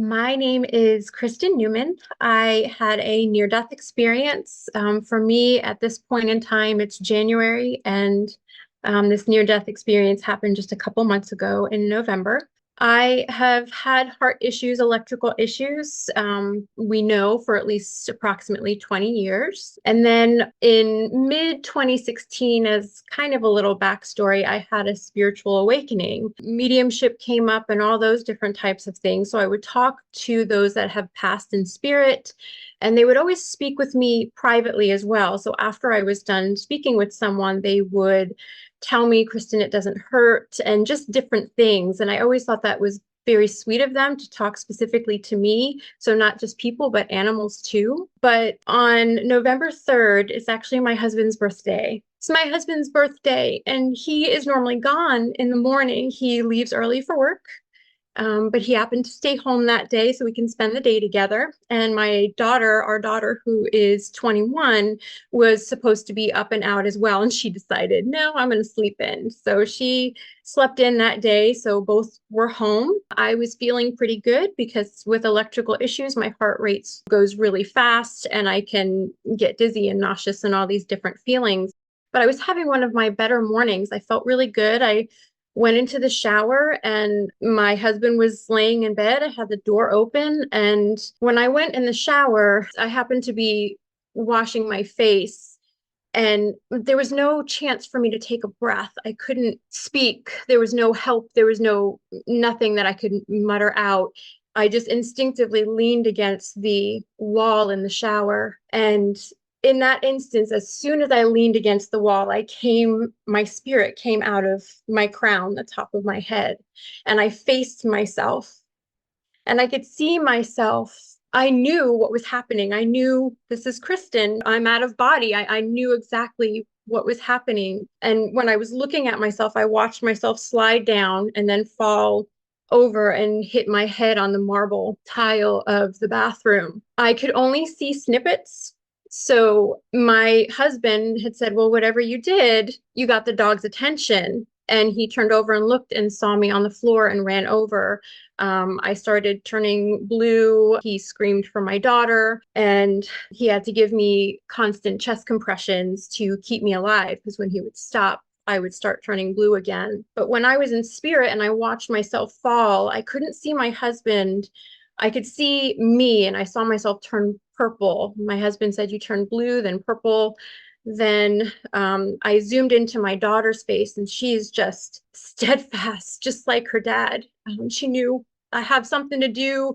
My name is Kristen Numen. I had a near-death experience. For me, at this point in time, it's January, and this near-death experience happened just a couple months ago in November. I have had heart issues, electrical issues, we know for at least approximately 20 years. And then in mid 2016, as kind of a little backstory, I had a spiritual awakening. Mediumship came up and all those different types of things. So I would talk to those that have passed in spirit, and they would always speak with me privately as well. So after I was done speaking with someone, they would tell me, Kristen, it doesn't hurt, and just different things. And I always thought that was very sweet of them to talk specifically to me. So not just people, but animals too. But on November 3rd, it's actually my husband's birthday. It's my husband's birthday, and he is normally gone in the morning. He leaves early for work. But he happened to stay home that day so we can spend the day together. And my daughter, our daughter, who is 21, was supposed to be up and out as well. And she decided, no, I'm going to sleep in. So she slept in that day. So both were home. I was feeling pretty good because with electrical issues, my heart rate goes really fast and I can get dizzy and nauseous and all these different feelings. But I was having one of my better mornings. I felt really good. I went into the shower and my husband was laying in bed. I had the door open. And when I went in the shower, I happened to be washing my face and there was no chance for me to take a breath. I couldn't speak. There was no help. There was nothing that I could mutter out. I just instinctively leaned against the wall in the shower. And in that instance, as soon as I leaned against the wall, my spirit came out of my crown, the top of my head, and I faced myself and I could see myself. I knew what was happening. I knew this is Kristen. I'm out of body. I knew exactly what was happening. And when I was looking at myself, I watched myself slide down and then fall over and hit my head on the marble tile of the bathroom. I could only see snippets. So my husband had said, well, whatever you did, you got the dog's attention. And he turned over and looked and saw me on the floor and ran over. I started turning blue. He screamed for my daughter, and he had to give me constant chest compressions to keep me alive because when he would stop, I would start turning blue again. But when I was in spirit and I watched myself fall, I couldn't see my husband. I could see me, and I saw myself turn purple. My husband said, you turned blue, then purple. Then I zoomed into my daughter's face, and she's just steadfast, just like her dad. She knew I have something to do.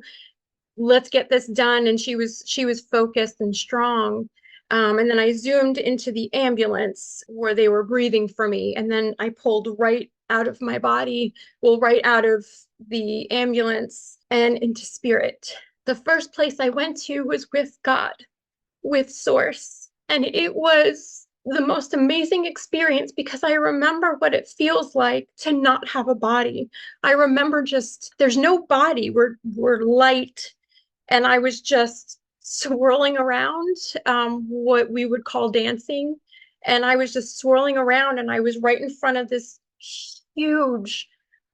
Let's get this done. And she was focused and strong. And then I zoomed into the ambulance where they were breathing for me. And then I pulled right out of my body, well, right out of the ambulance and into spirit. The first place I went to was with God, with Source. And it was the most amazing experience because I remember what it feels like to not have a body. I remember just there's no body. We're light. And I was just swirling around, what we would call dancing. And I was just swirling around and I was right in front of this huge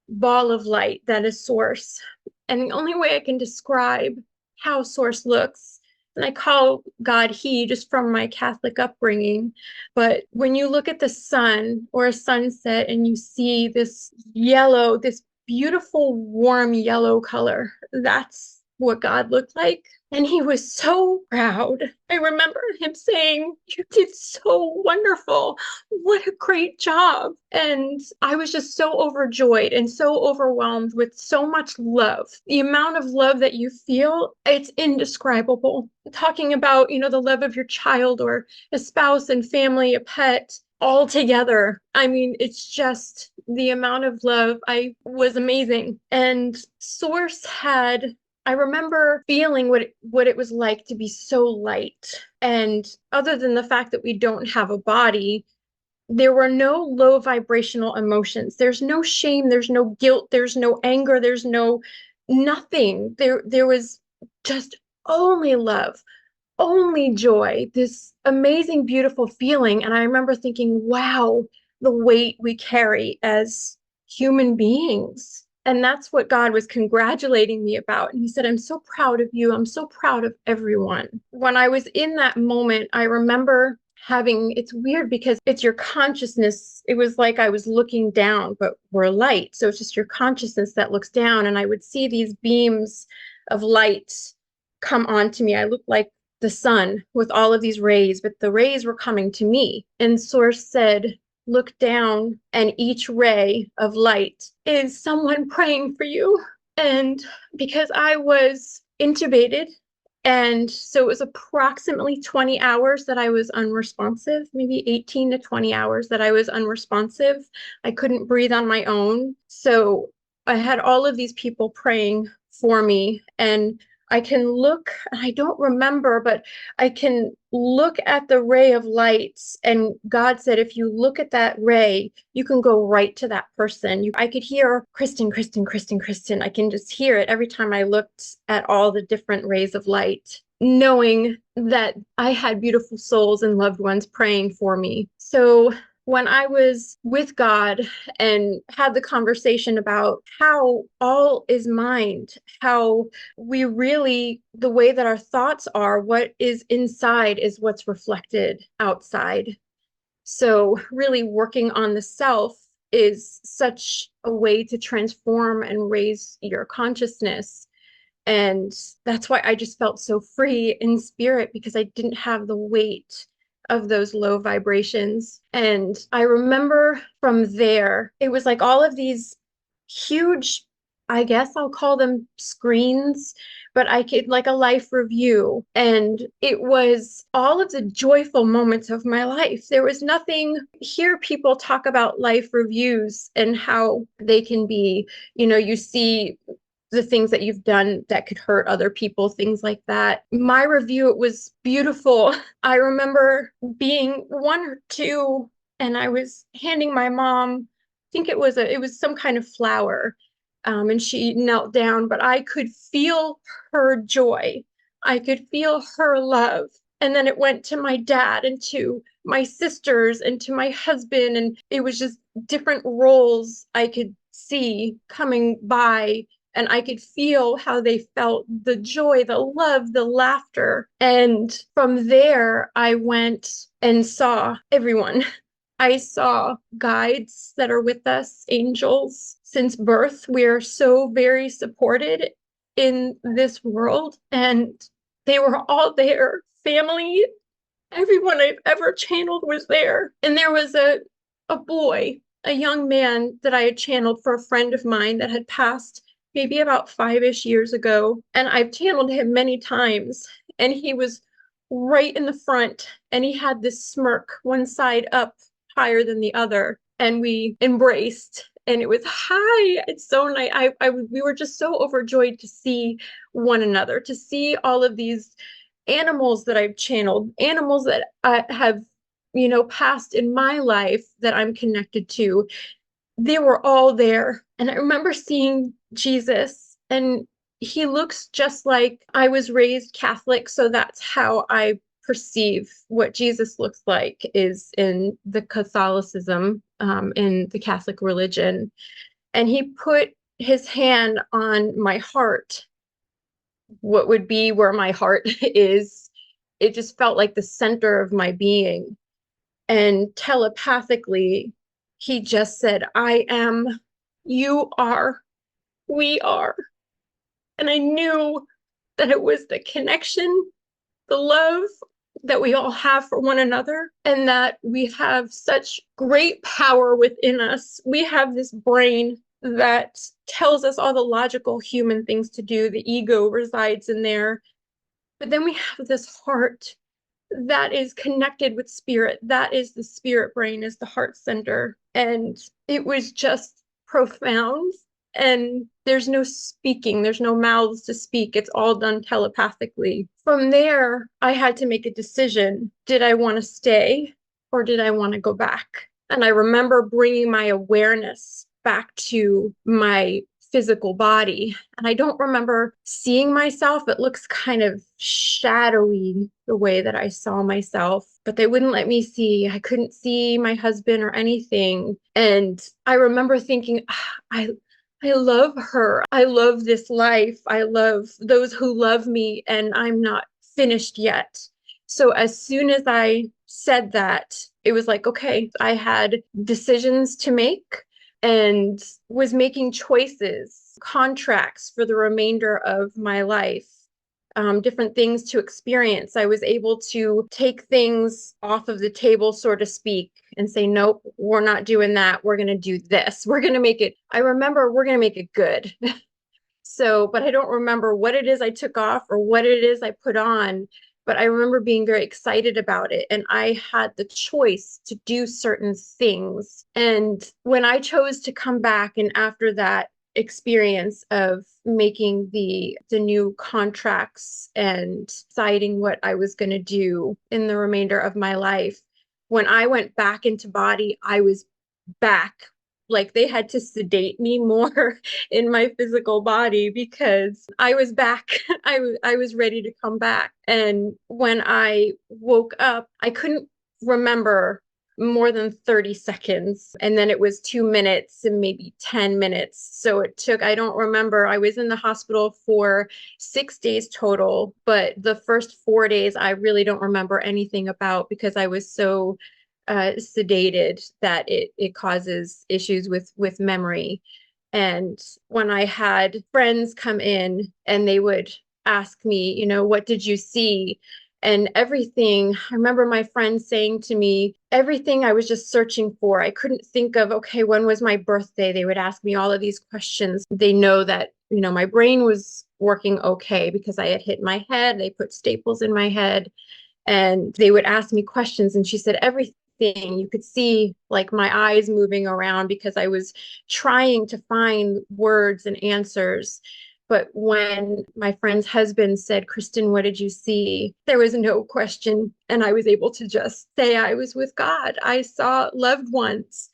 ball of light that is Source. And the only way I can describe how Source looks, and I call God He just from my Catholic upbringing, but when you look at the sun or a sunset and you see this yellow, this beautiful warm yellow color, that's what God looked like. And he was so proud. I remember him saying, you did so wonderful. What a great job. And I was just so overjoyed and so overwhelmed with so much love. The amount of love that you feel, it's indescribable. Talking about, the love of your child or a spouse and family, a pet, all together. I mean, it's just the amount of love. I was amazing. And Source I remember feeling what it was like to be so light. And other than the fact that we don't have a body, there were no low vibrational emotions. There's no shame, there's no guilt, there's no anger, there's no nothing. There was just only love, only joy, this amazing, beautiful feeling. And I remember thinking, wow, the weight we carry as human beings. And that's what God was congratulating me about. And he said, I'm so proud of you. I'm so proud of everyone. When I was in that moment, I remember having, it's weird because it's your consciousness. It was like I was looking down, but we're light. So it's just your consciousness that looks down. And I would see these beams of light come onto me. I looked like the sun with all of these rays, but the rays were coming to me. And Source said, look down, and each ray of light is someone praying for you. And because I was intubated, and so it was approximately 20 hours that I was unresponsive, maybe 18 to 20 hours that I was unresponsive. I couldn't breathe on my own. So I had all of these people praying for me. And I can look, I don't remember, but I can look at the ray of lights. And God said, if you look at that ray, you can go right to that person. I could hear Kristen, Kristen, Kristen, Kristen. I can just hear it every time I looked at all the different rays of light, knowing that I had beautiful souls and loved ones praying for me. So when I was with God and had the conversation about how all is mind, how we really, the way that our thoughts are, what is inside is what's reflected outside. So really working on the self is such a way to transform and raise your consciousness. And that's why I just felt so free in spirit, because I didn't have the weight of those low vibrations. And I remember from there, it was like all of these huge, I guess I'll call them screens, but I could like a life review. And it was all of the joyful moments of my life. There was nothing, hear people talk about life reviews and how they can be, you see the things that you've done that could hurt other people, things like that. My review, it was beautiful. I remember being 1 or 2, and I was handing my mom, I think it was some kind of flower, and she knelt down, but I could feel her joy. I could feel her love. And then it went to my dad and to my sisters and to my husband, and it was just different roles I could see coming by, and I could feel how they felt the joy, the love, the laughter. And from there, I went and saw everyone. I saw guides that are with us, angels. Since birth, we are so very supported in this world, and they were all there. Family, everyone I've ever channeled was there. And there was a boy, a young man that I had channeled for a friend of mine that had passed maybe about 5-ish years ago. And I've channeled him many times. And he was right in the front. And he had this smirk, one side up higher than the other. And we embraced. And it was, hi, it's so nice. We were just so overjoyed to see one another, to see all of these animals that I've channeled, animals that have, passed in my life that I'm connected to. They were all there. And I remember seeing Jesus, and he looks just like, I was raised Catholic, so that's how I perceive what Jesus looks like, is in the Catholicism, in the Catholic religion. And he put his hand on my heart, what would be where my heart is. It just felt like the center of my being. And telepathically, he just said, I am, you are, we are. And I knew that it was the connection, the love that we all have for one another, and that we have such great power within us. We have this brain that tells us all the logical human things to do. The ego resides in there. But then we have this heart that is connected with spirit. That is the spirit brain, is the heart center. And it was just profound. And there's no speaking, there's no mouths to speak. It's all done telepathically. From there, I had to make a decision. Did I want to stay, or did I want to go back? And I remember bringing my awareness back to my physical body. And I don't remember seeing myself. It looks kind of shadowy the way that I saw myself, but they wouldn't let me see. I couldn't see my husband or anything. And I remember thinking, I love her. I love this life. I love those who love me, and I'm not finished yet. So as soon as I said that, it was like, okay, I had decisions to make and was making choices, contracts for the remainder of my life, different things to experience. I was able to take things off of the table, so to speak, and say, nope, we're not doing that. We're going to do this. We're going to make it, I remember we're going to make it good. So, but I don't remember what it is I took off or what it is I put on. But I remember being very excited about it. And I had the choice to do certain things. And when I chose to come back, and after that experience of making the new contracts and deciding what I was going to do in the remainder of my life, when I went back into body, I was back. Like they had to sedate me more in my physical body because I was back. I was ready to come back. And when I woke up, I couldn't remember more than 30 seconds. And then it was 2 minutes and maybe 10 minutes. So it took, I don't remember. I was in the hospital for 6 days total, but the first 4 days I really don't remember anything about because I was so sedated that it causes issues with memory. And when I had friends come in and they would ask me, what did you see? And everything, I remember my friend saying to me, everything I was just searching for. I couldn't think of, okay, when was my birthday? They would ask me all of these questions. They know that, my brain was working okay because I had hit my head. They put staples in my head and they would ask me questions. And she said, everything you could see like my eyes moving around because I was trying to find words and answers. But when my friend's husband said, Kristen, what did you see? There was no question. And I was able to just say I was with God. I saw loved ones.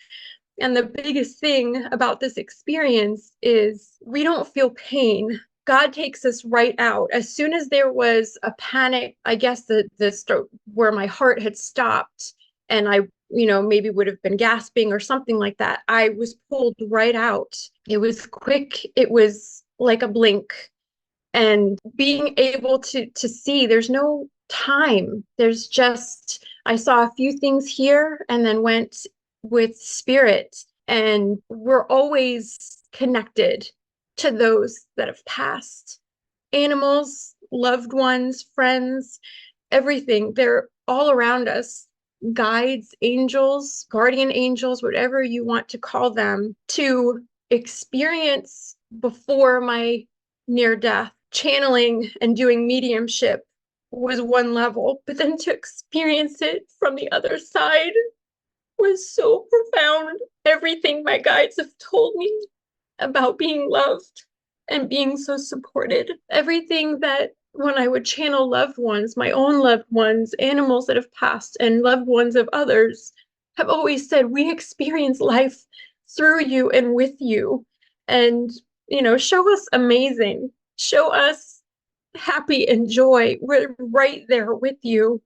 And the biggest thing about this experience is we don't feel pain. God takes us right out. As soon as there was a panic, I guess the stroke where my heart had stopped and I, maybe would have been gasping or something like that, I was pulled right out. It was quick. It was like a blink. And being able to see there's no time. There's just I saw a few things here and then went with spirit, and we're always connected to those that have passed. Animals, loved ones, friends, everything. They're all around us. Guides, angels, guardian angels, whatever you want to call them, to experience before my near death. Channeling and doing mediumship was one level, but then to experience it from the other side was so profound. Everything my guides have told me about being loved and being so supported. Everything that when I would channel loved ones, my own loved ones, animals that have passed, and loved ones of others, have always said, we experience life through you and with you. And, show us amazing, show us happy and joy. We're right there with you.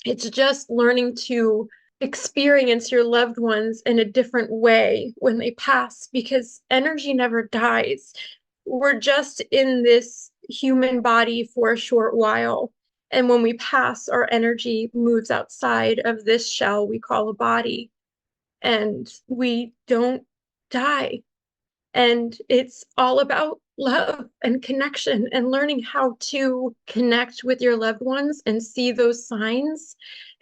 It's just learning to experience your loved ones in a different way when they pass, because energy never dies. We're just in this human body for a short while. And when we pass, our energy moves outside of this shell we call a body, and we don't die. And it's all about love and connection and learning how to connect with your loved ones and see those signs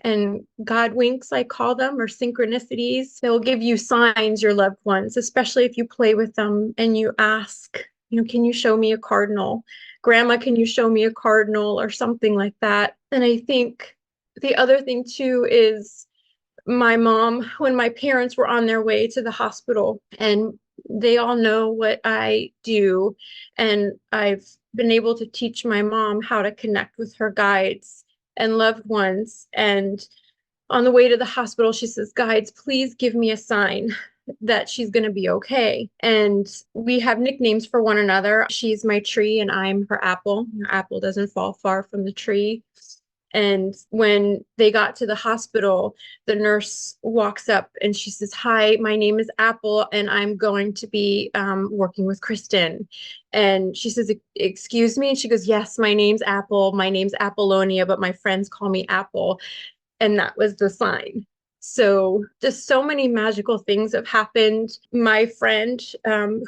and God winks, I call them, or synchronicities. They'll give you signs, your loved ones, especially if you play with them and you ask, can you show me a cardinal? Grandma, can you show me a cardinal or something like that? And I think the other thing too is my mom, when my parents were on their way to the hospital, and they all know what I do, and I've been able to teach my mom how to connect with her guides and loved ones. And on the way to the hospital, she says, guides, please give me a sign that she's going to be okay. And we have nicknames for one another. She's my tree and I'm her apple. Her apple doesn't fall far from the tree. And when they got to the hospital, the nurse walks up and she says, "Hi, my name is Apple, and I'm going to be working with Kristen." And she says, "Excuse me?" And she goes, "Yes, my name's Apple. My name's Apollonia, but my friends call me Apple." And that was the sign. So just so many magical things have happened. My friend,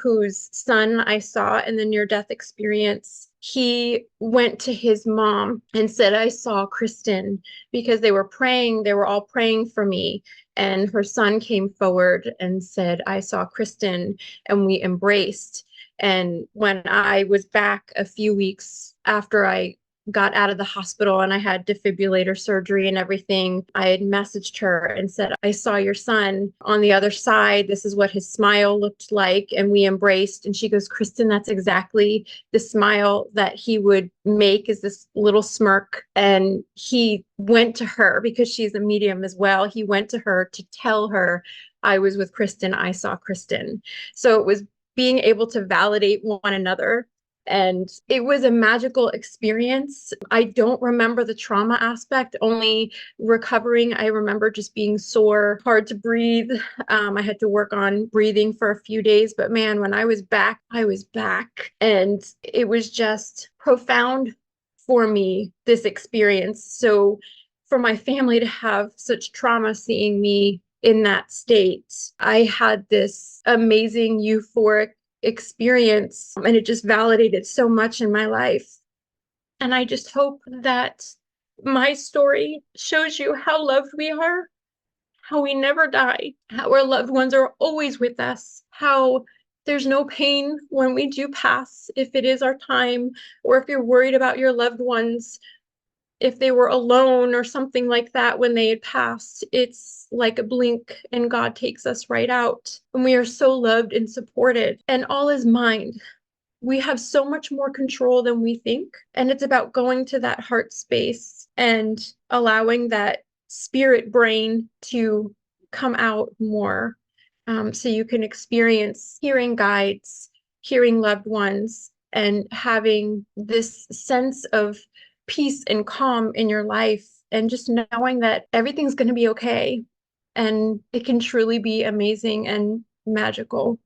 whose son I saw in the near-death experience, he went to his mom and said, "I saw Kristen," because they were praying, they were all praying for me. And her son came forward and said, "I saw Kristen," and we embraced. And when I was back a few weeks after I got out of the hospital and I had defibrillator surgery and everything, I had messaged her and said, "I saw your son on the other side. This is what his smile looked like." And we embraced. And she goes, "Kristen, that's exactly the smile that he would make, is this little smirk." And he went to her, because she's a medium as well. He went to her to tell her, "I was with Kristen. I saw Kristen." So it was being able to validate one another, and it was a magical experience. I don't remember the trauma aspect, only recovering. I remember just being sore, hard to breathe. I had to work on breathing for a few days, but man, when I was back, I was back. And it was just profound for me, this experience. So for my family to have such trauma seeing me in that state, I had this amazing euphoric experience, and it just validated so much in my life. And I just hope that my story shows you how loved we are, how we never die, how our loved ones are always with us, how there's no pain when we do pass, if it is our time, or if you're worried about your loved ones, if they were alone or something like that when they had passed. It's like a blink and God takes us right out. And we are so loved and supported, and all is mind. We have so much more control than we think. And it's about going to that heart space and allowing that spirit brain to come out more, so you can experience hearing guides, hearing loved ones, and having this sense of peace and calm in your life, and just knowing that everything's going to be okay. And it can truly be amazing and magical.